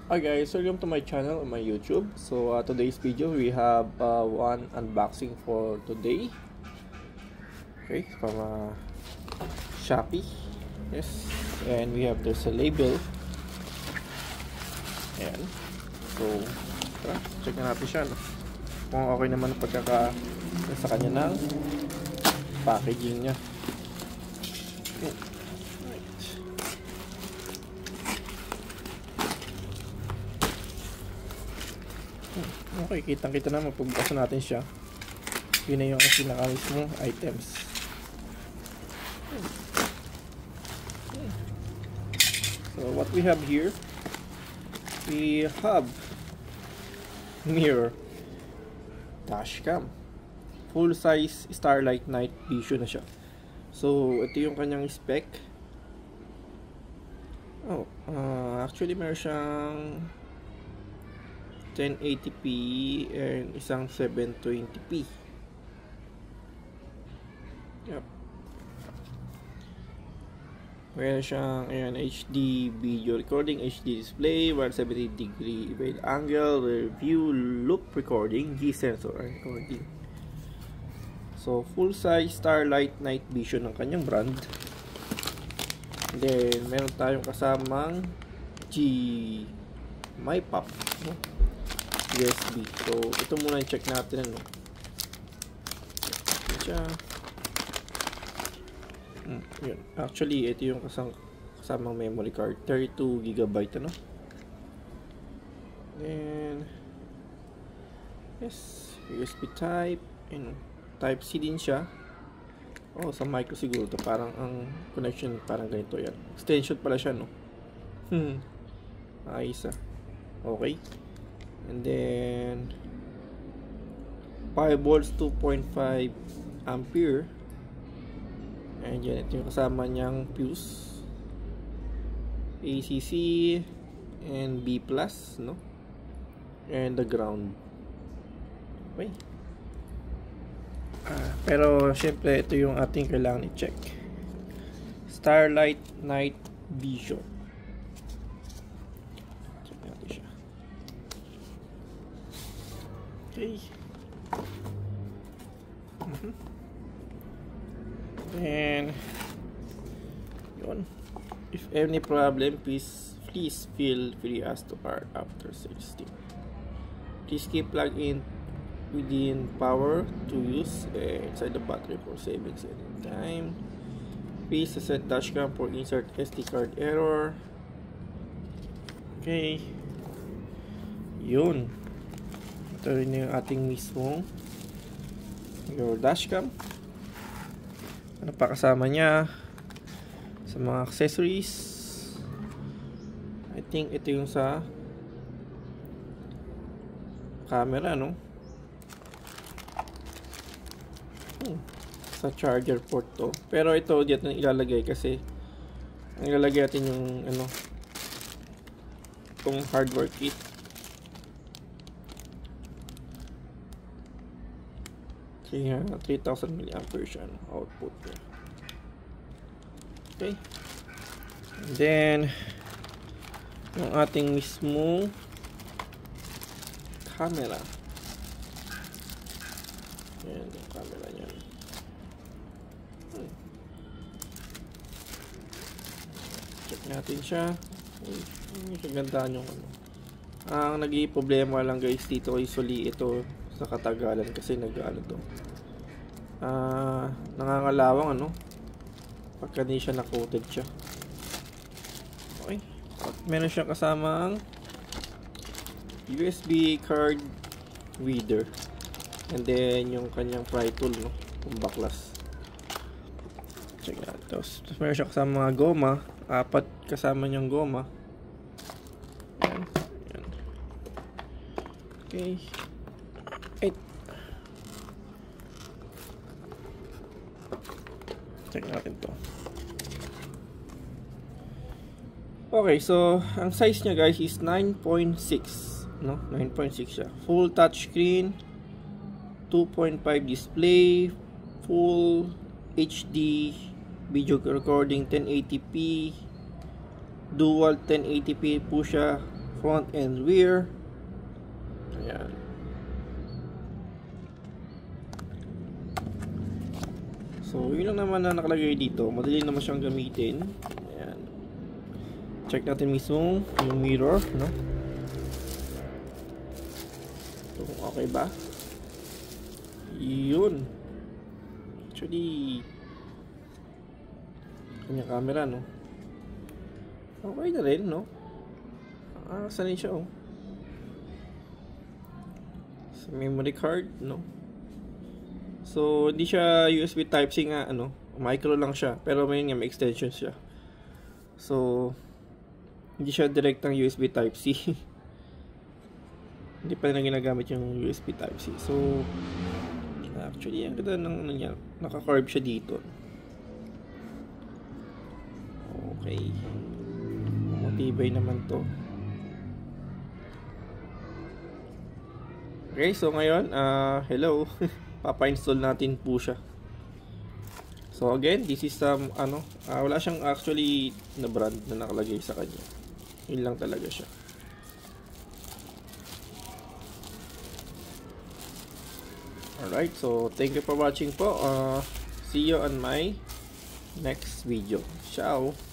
Hi guys, welcome to my channel on my YouTube. So today's video we have one unboxing for today. Okay, from Shopee. Yes, and we have there's a label. Ayan. So check na natin siya, no? Kung okay naman ang pagkaka sa kanya ng packaging niya. Okay. Okay, kitang-kita naman pagbukas natin siya. Yun na yung pinaka mismong items. So what we have here, we have mirror dashcam, full size Starlight Night Vision na siya. So ito yung kanyang spec. Actually meron siyang 1080p and isang 720p. Yep. Meron siyang HD video recording, HD display, 170-degree wide angle, rear view, loop recording, G sensor recording. So full size Starlight Night Vision ng kanyang brand. And then meron tayong kasamang MyPop, no? USB. So ito muna yung check natin, ano. Siya. Yun. Actually ito yung kasamang memory card, 32GB, ano. Then yes, USB type, and type C din siya. Sa micro siguro to. Parang ang connection parang ganito yan. Extension pala siya, no. Ayos. Okay. And then 5 volts, 2.5 ampere. And yan, ito yung kasama niyang fuse, ACC and B+, no? And the ground. Okay. Pero syempre ito yung ating kailangan i-check. Starlight Night Vision. Check natin siya. Okay. And yun. If any problem, please feel free as to our after sales team. Please keep plugged in within power to use inside the battery for savings anytime. Please set dashcam for insert SD card error. Okay. Yun. Ito rin yung ating mismong your dashcam. Ano pa kasama niya sa mga accessories? I think ito yung sa camera, no? Sa charger port to. Pero ito dito na ilalagay kasi ang ilalagay natin yung ano, itong hardware kit. Kaya 3000 mAh siya, output niya. Okay. And then yung ating mismo camera. Ayan yung camera niya. Check natin siya. Kagandaan yung ano. Ang naging problema lang guys dito ay suli ito sa katagalan kasi nag-ano to. Nangangalawang, ano, pagka di siya na-coated siya. Okay. At meron siyang kasamang USB card reader. And then yung kanyang pry tool, no, kung baklas. Check natin. Tapos meron siyang kasama mga goma. 4 kasama niyang goma. Ayan. Ayan. Okay. 8. Check natin to. Okay, so ang size niya guys is 9.6, no? 9.6 siya. Full touch screen, 2.5 display, full HD video recording, 1080p, dual 1080p po siya, front and rear. Ayan. So, yun lang naman na nakalagay dito. Madali naman siyang gamitin. Ayan. Check natin mismo yung mirror, no? So, okay ba? Yun. Actually, kanya camera, no? Okay na rin, no? Saan siya, oh? Sa memory card, no? So, hindi siya USB Type-C nga, ano? Micro lang siya. Pero may extension siya. So, hindi siya direktang USB Type-C. Hindi pa na ginagamit yung USB Type-C. So, actually, ang ganda ng ano niya. Naka-curve siya dito. Okay. Matibay naman to. Okay, so ngayon, hello. Papa-install natin po siya. So again, this is wala siyang actually na brand na nakalagay sa kanya. Yun lang talaga siya. Alright, so thank you for watching po. See you on my next video. Ciao!